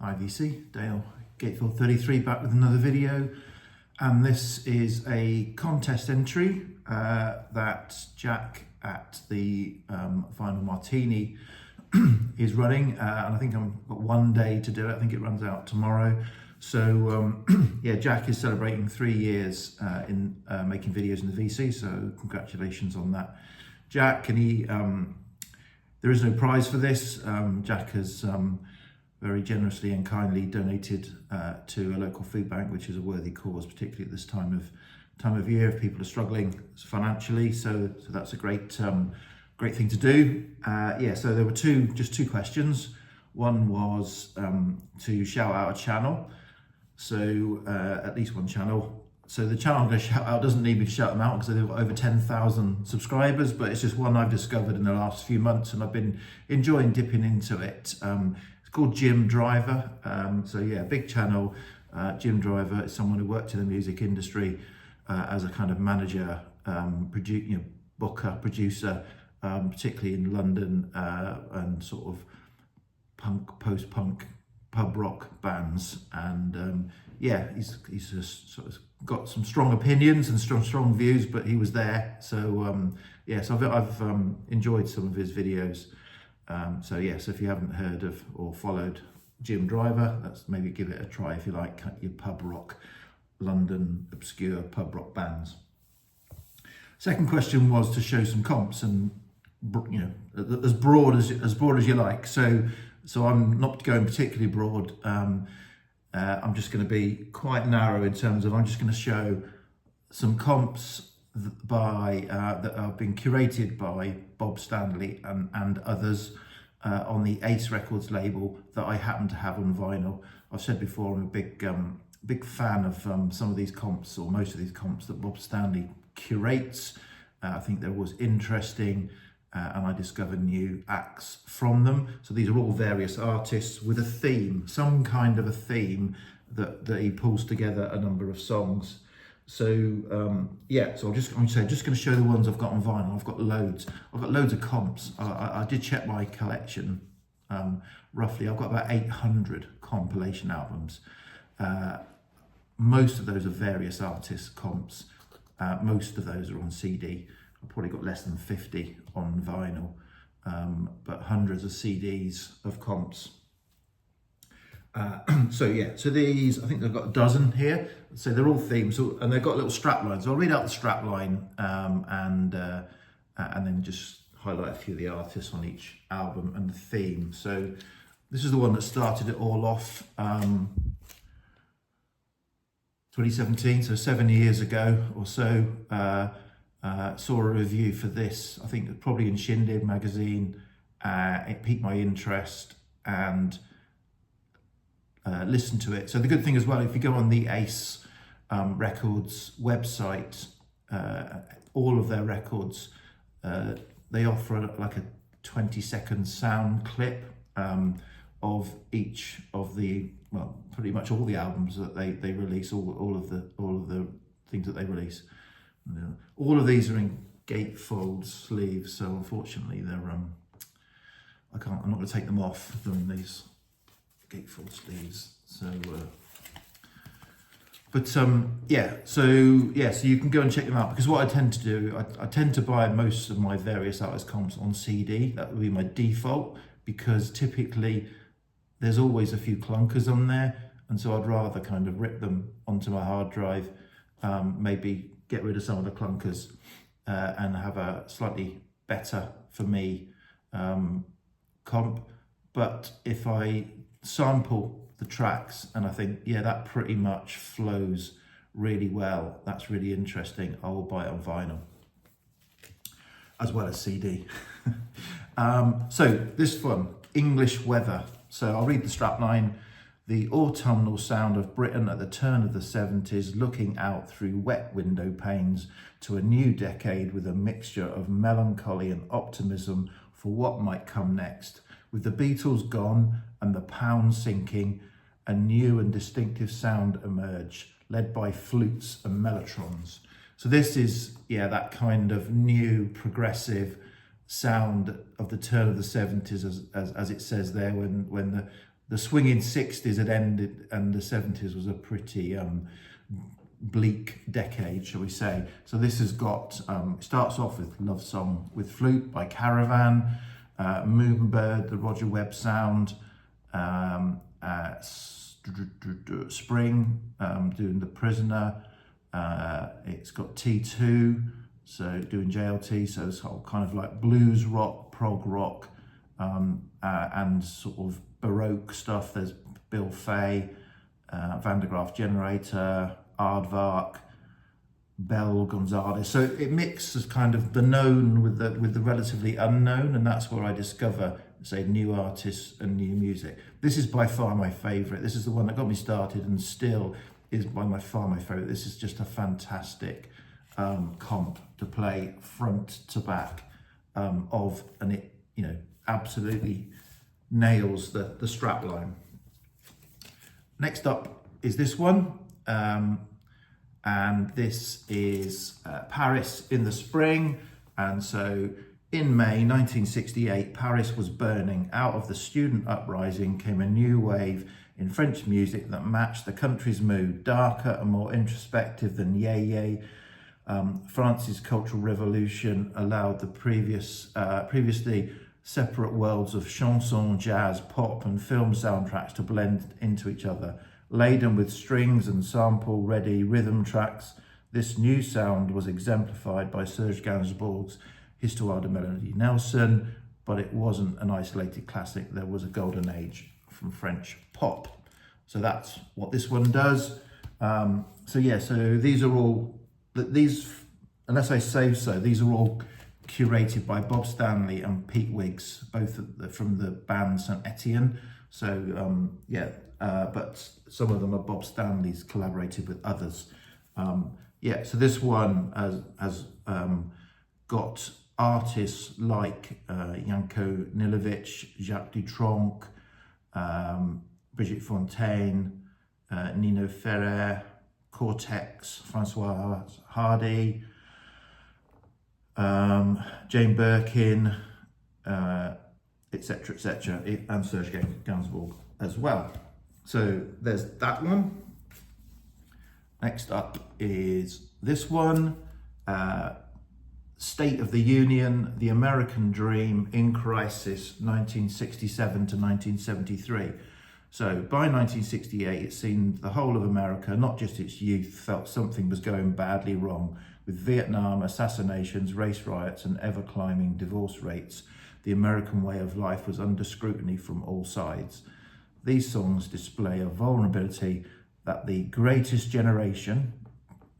IVC, Dale Gatefield 33, back with another video. And this is a contest entry that Jack at the Vinyl Martini is running, and I think I've got 1 day to do it. I think it runs out tomorrow. So yeah, Jack is celebrating 3 years in making videos in the VC, so congratulations on that, Jack. And he there is no prize for this. Jack has very generously and kindly donated to a local food bank, which is a worthy cause, particularly at this time of year if people are struggling financially. So that's a great great thing to do. Yeah, so there were just two questions. One was to shout out a channel, so at least one channel. So the channel I'm going to shout out doesn't need me to shout them out because they've got over 10,000 subscribers, but it's just one I've discovered in the last few months and I've been enjoying dipping into it. It's called Jim Driver. So yeah, big channel. Jim Driver is someone who worked in the music industry as a kind of manager, booker, producer, particularly in London and sort of punk, post-punk, pub rock bands. And yeah, he's just sort of got some strong opinions and strong views, but he was there. So yeah, so I've enjoyed some of his videos. So yeah, so if you haven't heard of or followed Jim Driver, let's maybe give it a try if you like your pub rock, London obscure pub rock bands. Second question was to show some comps, and as broad as you like. So I'm not going particularly broad. I'm just going to be quite narrow in terms of I'm just going to show some comps that have been curated by Bob Stanley and others on the Ace Records label that I happen to have on vinyl. I've said before I'm a big fan of some of these comps, or most of these comps that Bob Stanley curates. I think they're always interesting, and I discover new acts from them. So these are all various artists with a theme, some kind of a theme that he pulls together a number of songs. So yeah, so I'm just going to show the ones I've got on vinyl. I've got loads of comps. I did check my collection. Roughly, I've got about 800 compilation albums. Most of those are various artists comps. Most of those are on CD. I've probably got less than 50 on vinyl, but hundreds of CDs of comps. So yeah, so these, I think they've got a dozen here. So they're all themes, and they've got little strap lines. So I'll read out the strap line and then just highlight a few of the artists on each album and the theme. So this is the one that started it all off. 2017, so 7 years ago or so, saw a review for this. I think probably in Shindig magazine. It piqued my interest and listened to it. So the good thing as well, if you go on the Ace Records website, all of their records, they offer like a 20-second sound clip of each of the, well, pretty much all the albums that they release, all of the things that they release. All of these are in gatefold sleeves, so unfortunately they're I'm not going to take them off doing these gatefold sleeves. So yeah, so you can go and check them out, because what I tend to do, I tend to buy most of my various artist comps on CD. That would be my default, because typically there's always a few clunkers on there, and so I'd rather kind of rip them onto my hard drive, maybe get rid of some of the clunkers, and have a slightly better, for me, comp. But if I sample the tracks and I think, yeah, that pretty much flows really well, that's really interesting, I will buy it on vinyl as well as CD. So this one, English Weather. So I'll read the strapline. The autumnal sound of Britain at the turn of the 70s, looking out through wet window panes to a new decade with a mixture of melancholy and optimism for what might come next. With the Beatles gone and the pound sinking, a new and distinctive sound emerged, led by flutes and mellotrons. So this is, yeah, that kind of new progressive sound of the turn of the 70s, as it says there, when the swinging 60s had ended and the 70s was a pretty bleak decade, shall we say. So this has got, it starts off with Love Song with Flute by Caravan, Moonbird, the Roger Webb sound, Spring, doing The Prisoner. It's got T2, so doing JLT, so it's kind of like blues rock, prog rock, and sort of Baroque stuff. There's Bill Fay, Van der Graaf Generator, Aardvark, Bell Gonzalez. So it mixes kind of the known with the relatively unknown, and that's where I discover, say, new artists and new music. This is by far my favourite. This is the one that got me started and still is by far my favourite. This is just a fantastic comp to play front to back of, and it, you know, absolutely nails the strap line. Next up is this one, and this is Paris in the Spring. And so in May 1968, Paris was burning. Out of the student uprising came a new wave in French music that matched the country's mood, darker and more introspective than Yay Yay. France's Cultural Revolution allowed the previously separate worlds of chanson, jazz, pop and film soundtracks to blend into each other. Laden with strings and sample-ready rhythm tracks, this new sound was exemplified by Serge Gainsbourg's Histoire de Mélodie Nelson, but it wasn't an isolated classic. There was a golden age from French pop. So that's what this one does. So these are all, unless I say so, these are all curated by Bob Stanley and Pete Wiggs, both from the band Saint Etienne. So but some of them are Bob Stanley's collaborated with others. So this one has got artists like Janko Nilovic, Jacques Dutronc, Brigitte Fontaine, Nino Ferrer, Cortex, Francois Hardy, Jane Birkin, etc., and Serge Gainsbourg as well. So there's that one. Next up is this one, State of the Union, The American Dream in Crisis, 1967 to 1973. So by 1968, it seemed the whole of America, not just its youth, felt something was going badly wrong. With Vietnam, assassinations, race riots, and ever-climbing divorce rates, the American way of life was under scrutiny from all sides. These songs display a vulnerability that the greatest generation,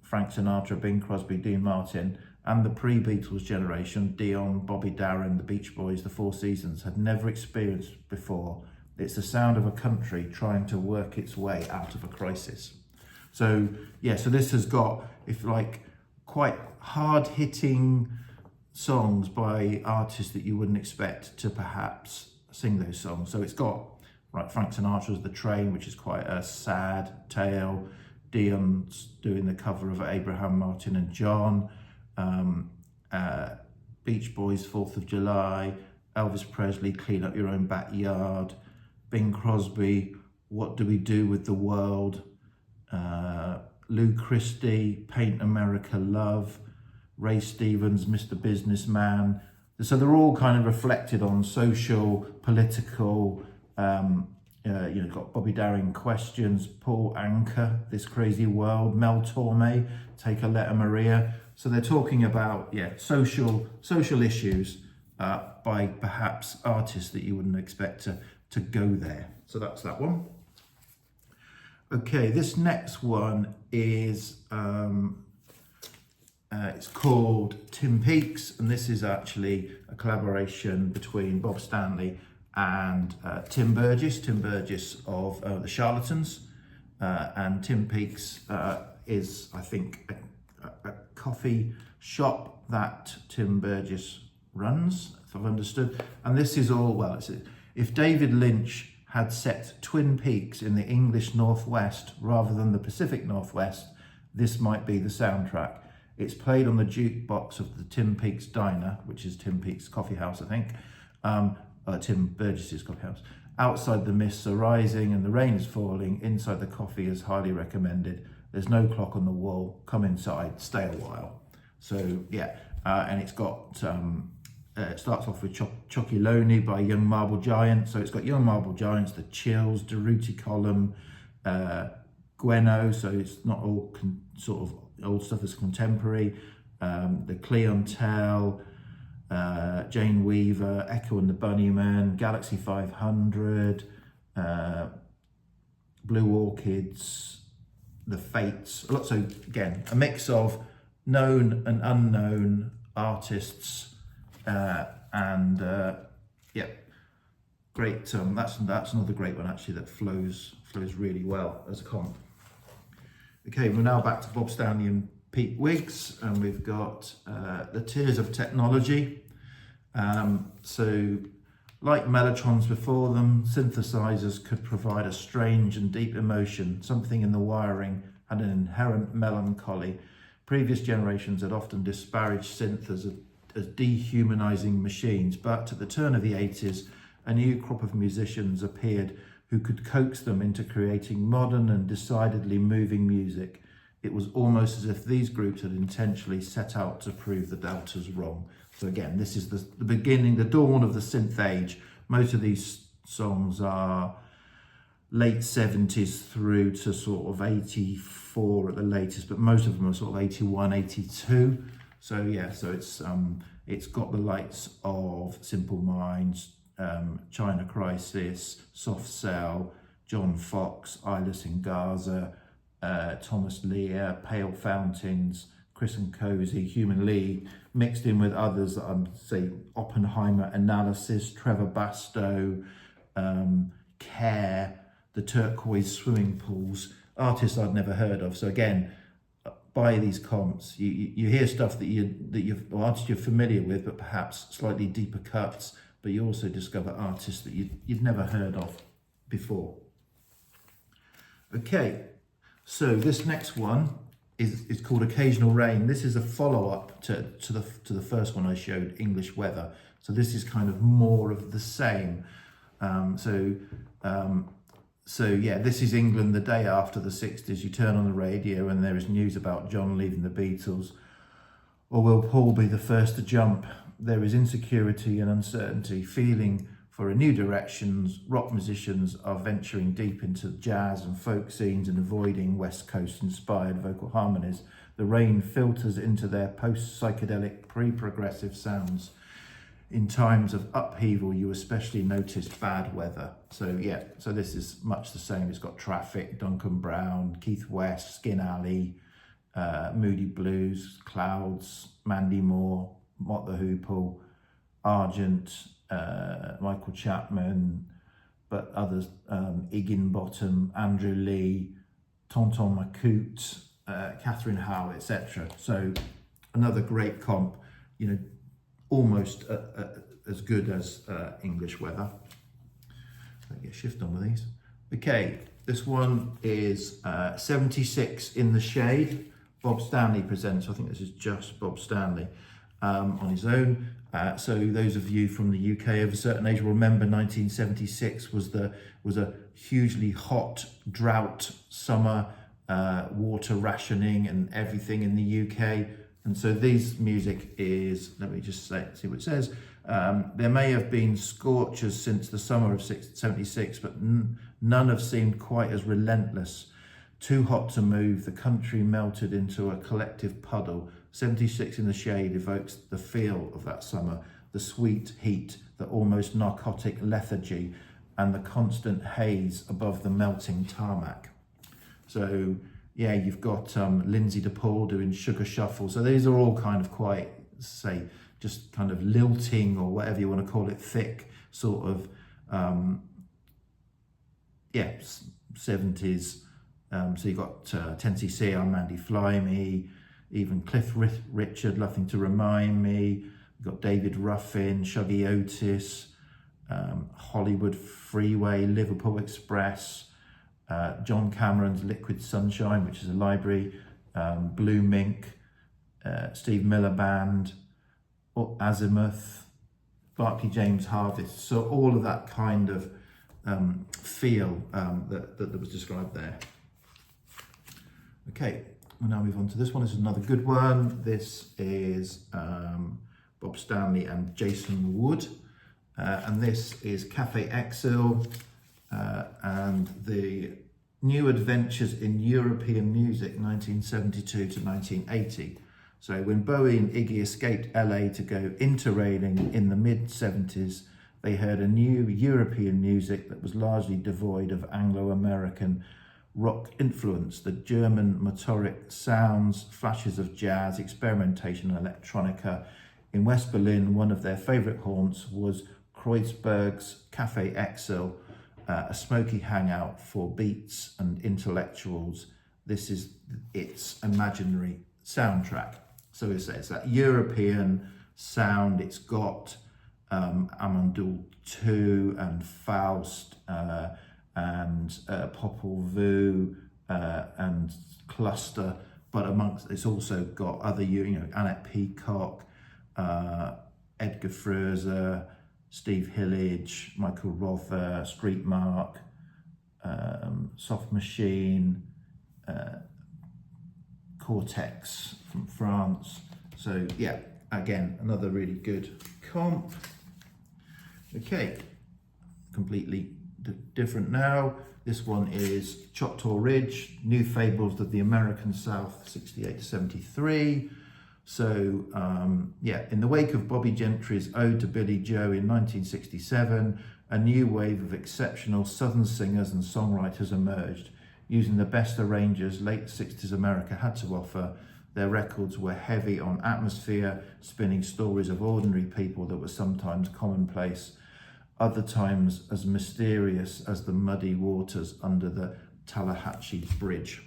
Frank Sinatra, Bing Crosby, Dean Martin, and the pre-Beatles generation, Dion, Bobby Darin, the Beach Boys, the Four Seasons, had never experienced before. It's the sound of a country trying to work its way out of a crisis. So this has got, if like, quite hard-hitting songs by artists that you wouldn't expect to perhaps sing those songs. So it's got, right, Frank Sinatra's The Train, which is quite a sad tale. Dion's doing the cover of Abraham, Martin and John. Beach Boys, 4th of July. Elvis Presley, Clean Up Your Own Backyard. Bing Crosby, What Do We Do with the World? Lou Christie, Paint America Love. Ray Stevens, Mr. Businessman. So they're all kind of reflected on social, political, got Bobby Darin, Questions, Paul Anka, This Crazy World, Mel Torme, Take a Letter Maria. So they're talking about, social issues by perhaps artists that you wouldn't expect to go there. So that's that one. Okay, this next one is, it's called Tim Peaks, and this is actually a collaboration between Bob Stanley and Tim Burgess of The Charlatans, and Tim Peaks is, I think, a coffee shop that Tim Burgess runs, if I've understood. And this is all, if David Lynch had set Twin Peaks in the English Northwest rather than the Pacific Northwest, this might be the soundtrack. It's played on the jukebox of the Tim Peaks Diner, which is Tim Peaks Coffee House, I think, Tim Burgess's Coffee House. Outside the mists are rising and the rain is falling. Inside the coffee is highly recommended. There's no clock on the wall. Come inside, stay a while. So yeah, and it's got, it starts off with Chocolonely by Young Marble Giant. So it's got Young Marble Giants, The Chills, Durruti Column, Gueno, so it's not all sort of old stuff that's contemporary. The Clientele, Jane Weaver, Echo and the Bunnymen, Galaxy 500, Blue Orchids, The Fates. So again, a mix of known and unknown artists, and yeah, great. That's another great one actually that flows really well as a comp. Okay, we're now back to Bob Stanley and Pete Wiggs, and we've got The Tears of Technology. So like mellotrons before them, synthesizers could provide a strange and deep emotion. Something in the wiring had an inherent melancholy. Previous generations had often disparaged synth as dehumanizing machines, but at the turn of the 80s, a new crop of musicians appeared who could coax them into creating modern and decidedly moving music. It was almost as if these groups had intentionally set out to prove the doubters wrong. So again, this is the beginning, the dawn of the synth age. Most of these songs are late 70s through to sort of 84 at the latest, but most of them are sort of 81, 82. So yeah, so it's got the lights of Simple Minds, China Crisis, Soft Cell, John Fox, Eyeless in Gaza, Thomas Lear, Pale Fountains, Chris and Cozy, Human League, mixed in with others that I'm say Oppenheimer Analysis, Trevor Bastow, Care, the Turquoise Swimming Pools, artists I'd never heard of. So again, by these comps, you hear stuff or artists you're familiar with, but perhaps slightly deeper cuts. But you also discover artists that you'd never heard of before. Okay, so this next one is called Occasional Rain. This is a follow-up to the first one I showed, English Weather. So this is kind of more of the same. So yeah, this is England the day after the 60s. You turn on the radio and there is news about John leaving the Beatles. Or will Paul be the first to jump? There is insecurity and uncertainty, feeling for a new directions. Rock musicians are venturing deep into jazz and folk scenes and avoiding West Coast inspired vocal harmonies. The rain filters into their post-psychedelic, pre-progressive sounds. In times of upheaval, you especially notice bad weather. So yeah, so this is much the same. It's got Traffic, Duncan Brown, Keith West, Skin Alley, Moody Blues, Clouds, Mandy Moore, Mott the Hoople, Argent, Michael Chapman, but others, Higginbottom, Andrew Lee, Tonton Macoute, Catherine Howe, etc. So another great comp, almost as good as English Weather. Let me get a shift on with these. Okay, this one is 76 in the Shade. Bob Stanley presents. I think this is just Bob Stanley on his own. So those of you from the UK of a certain age will remember 1976 was a hugely hot drought summer, water rationing and everything in the UK. And so this music is, let me just see what it says. There may have been scorchers since the summer of 76, but none have seemed quite as relentless. Too hot to move, the country melted into a collective puddle. 76 in the Shade evokes the feel of that summer, the sweet heat, the almost narcotic lethargy, and the constant haze above the melting tarmac. So yeah, you've got Lindsay DePaul doing Sugar Shuffle. So these are all kind of quite, say, just kind of lilting or whatever you want to call it, thick sort of, 70s. So you've got 10cc, I'm Mandy Fly Me, even Cliff Richard, Nothing to Remind Me. You've got David Ruffin, Shuggy Otis, Hollywood Freeway, Liverpool Express, John Cameron's Liquid Sunshine, which is a library, Blue Mink, Steve Miller Band, Azimuth, Barclay James Harvest. So all of that kind of feel that was described there. Okay, we'll now move on to this one. This is another good one. This is Bob Stanley and Jason Wood, and this is Cafe Exel and the New Adventures in European Music, 1972 to 1980. So when Bowie and Iggy escaped LA to go interrailing in the mid-70s, they heard a new European music that was largely devoid of Anglo-American rock influence. The German motoric sounds, flashes of jazz, experimentation and electronica. In West Berlin, one of their favourite haunts was Kreuzberg's Cafe Exel, a smoky hangout for beats and intellectuals. This is its imaginary soundtrack. So it's that European sound. It's got Amandul 2 and Faust and Popol Vuh and Cluster, but amongst it's also got other, Annette Peacock, Edgar Froese, Steve Hillage, Michael Rother, Street Mark, Soft Machine, Cortex from France. So yeah, again, another really good comp. Okay, completely different now. This one is Cho Tor Ridge, New Fables of the American South, 68 to 73. So yeah, in the wake of Bobby Gentry's Ode to Billy Joe in 1967, a new wave of exceptional Southern singers and songwriters emerged. Using the best arrangers late 60s America had to offer, their records were heavy on atmosphere, spinning stories of ordinary people that were sometimes commonplace, other times as mysterious as the muddy waters under the Tallahatchie Bridge.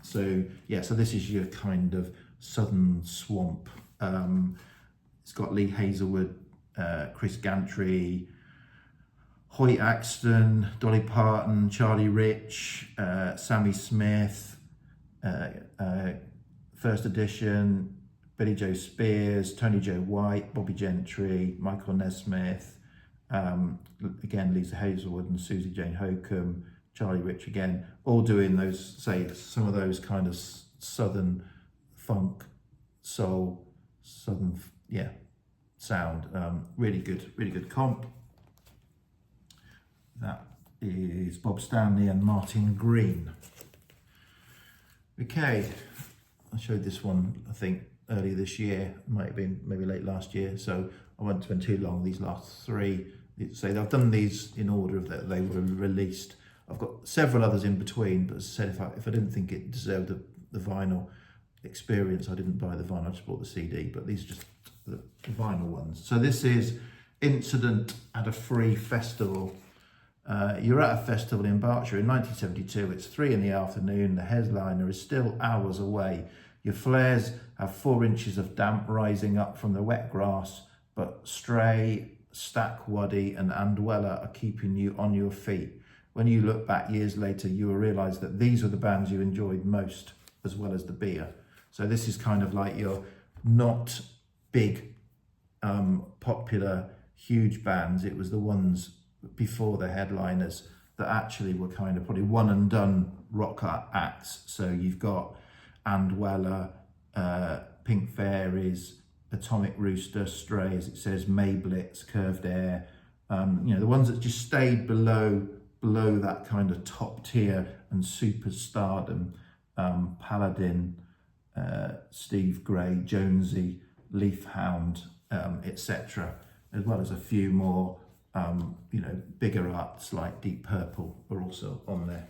So yeah, so this is your kind of Southern swamp. It's got Lee Hazelwood, Chris Gantry, Hoyt Axton, Dolly Parton, Charlie Rich, Sammy Smith, First Edition, Billy Joe Spears, Tony Joe White, Bobby Gentry, Michael Nesmith, again Lisa Hazelwood and Susie Jane Hokum, Charlie Rich again, all doing those, say, some of those kind of Southern funk, soul, Southern, yeah, sound. Really good comp. That is Bob Stanley and Martin Green. Okay, I showed this one, I think, earlier this year. It might have been maybe late last year, so I won't spend too long. These last three, so I've done these in order of that they were released. I've got several others in between, but as I said, if I didn't think it deserved the vinyl experience, I didn't buy the vinyl, I just bought the CD, but these are just the vinyl ones. So this is Incident at a Free Festival. You're at a festival in Berkshire in 1972. It's 3 p.m. The headliner is still hours away. Your flares have 4 inches of damp rising up from the wet grass, but Stray, Stack Waddy and Andwella are keeping you on your feet. When you look back years later, you will realise that these were the bands you enjoyed most, as well as the beer. So this is kind of like your not big, popular, huge bands. It was the ones before the headliners that actually were kind of probably one and done rock acts. So you've got Andwella, Pink Fairies, Atomic Rooster, Stray, as it says, Mayblitz, Curved Air, the ones that just stayed below that kind of top tier and superstardom. Paladin, Steve Gray, Jonesy, Leafhound, etc., as well as a few more bigger acts like Deep Purple are also on there.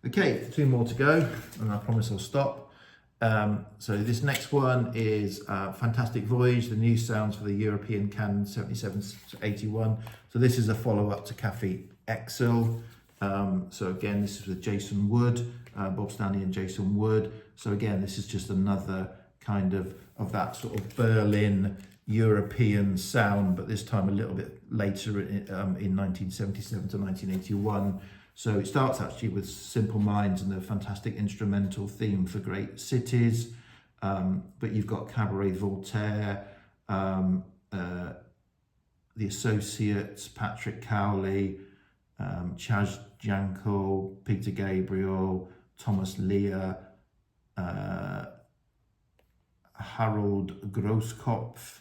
Okay, 2 more to go, and I promise I'll stop. So this next one is Fantastic Voyage, the new sounds for the European canon 77 to 81. So this is a follow-up to Cafe Exel. So again, this is with Jason Wood, Bob Stanley and Jason Wood. So again, this is just another kind of that sort of Berlin European sound, but this time a little bit later in 1977 to 1981. So it starts actually with Simple Minds and the fantastic instrumental theme for Great Cities, but you've got Cabaret Voltaire, The Associates, Patrick Cowley, Chaz Jankel, Peter Gabriel, Thomas Lear, Harold Grosskopf,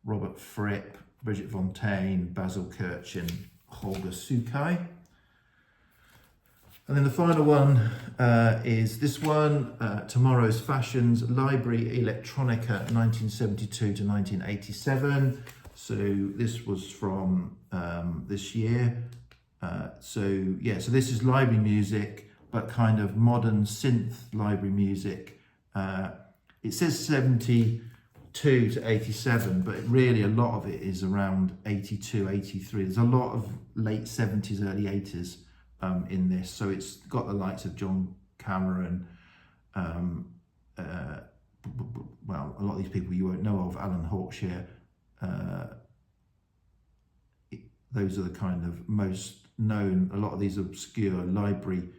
Robert Fripp, Bridget Fontaine, Basil Kirchin, Holger Sukai. And then the final one is this one, Tomorrow's Fashions, Library Electronica 1972 to 1987. So this was from this year. So this is library music, but kind of modern synth library music. It says 72 to 87, but really a lot of it is around 82, 83. There's a lot of late 70s, early 80s in this. So it's got the likes of John Cameron, well, a lot of these people you won't know of, Alan Hawkshire. Those are the kind of most known, a lot of these obscure library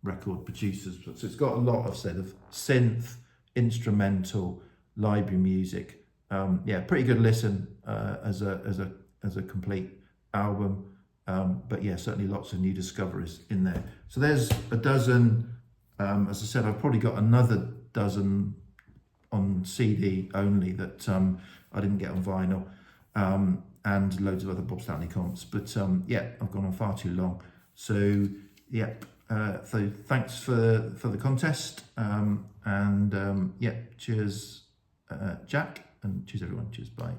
record producers. So it's got a lot of sort of synth, instrumental, library music. Pretty good listen as a complete album. But yeah, certainly lots of new discoveries in there. So there's a dozen. As I said, I've probably got another dozen on CD only that I didn't get on vinyl, and loads of other Bob Stanley comps. But I've gone on far too long. So so thanks for the contest, cheers Jack, and cheers everyone. Cheers, bye.